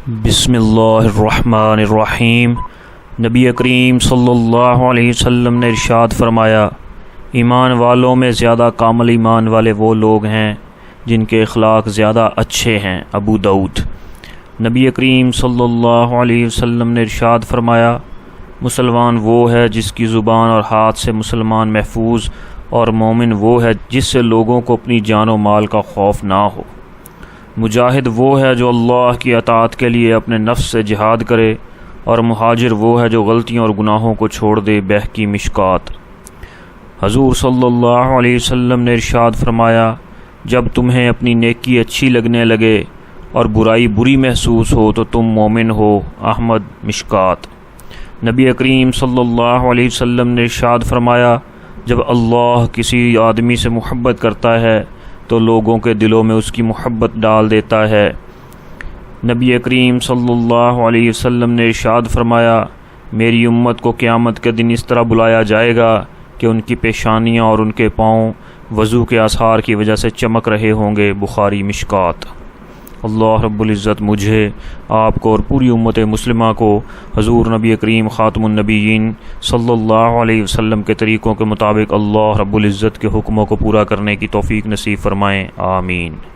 بسم اللہ الرحمن الرحیم۔ نبی کریم صلی اللہ علیہ وسلم نے ارشاد فرمایا، ایمان والوں میں زیادہ کامل ایمان والے وہ لوگ ہیں جن کے اخلاق زیادہ اچھے ہیں۔ ابو داؤد۔ نبی کریم صلی اللہ علیہ وسلم نے ارشاد فرمایا، مسلمان وہ ہے جس کی زبان اور ہاتھ سے مسلمان محفوظ، اور مومن وہ ہے جس سے لوگوں کو اپنی جان و مال کا خوف نہ ہو۔ مجاہد وہ ہے جو اللہ کی اطاعت کے لیے اپنے نفس سے جہاد کرے، اور مہاجر وہ ہے جو غلطیوں اور گناہوں کو چھوڑ دے۔ بہکی مشکات۔ حضور صلی اللہ علیہ وسلم نے ارشاد فرمایا، جب تمہیں اپنی نیکی اچھی لگنے لگے اور برائی بری محسوس ہو تو تم مومن ہو۔ احمد۔ مشکات۔ نبی کریم صلی اللہ علیہ وسلم نے ارشاد فرمایا، جب اللہ کسی آدمی سے محبت کرتا ہے تو لوگوں کے دلوں میں اس کی محبت ڈال دیتا ہے۔ نبی کریم صلی اللہ علیہ وسلم نے ارشاد فرمایا، میری امت کو قیامت کے دن اس طرح بلایا جائے گا کہ ان کی پیشانیاں اور ان کے پاؤں وضو کے آثار کی وجہ سے چمک رہے ہوں گے۔ بخاری۔ مشکات۔ اللہ رب العزت مجھے، آپ کو اور پوری امت مسلمہ کو حضور نبی کریم خاتم النبیین صلی اللہ علیہ وسلم کے طریقوں کے مطابق اللہ رب العزت کے حکموں کو پورا کرنے کی توفیق نصیب فرمائیں۔ آمین۔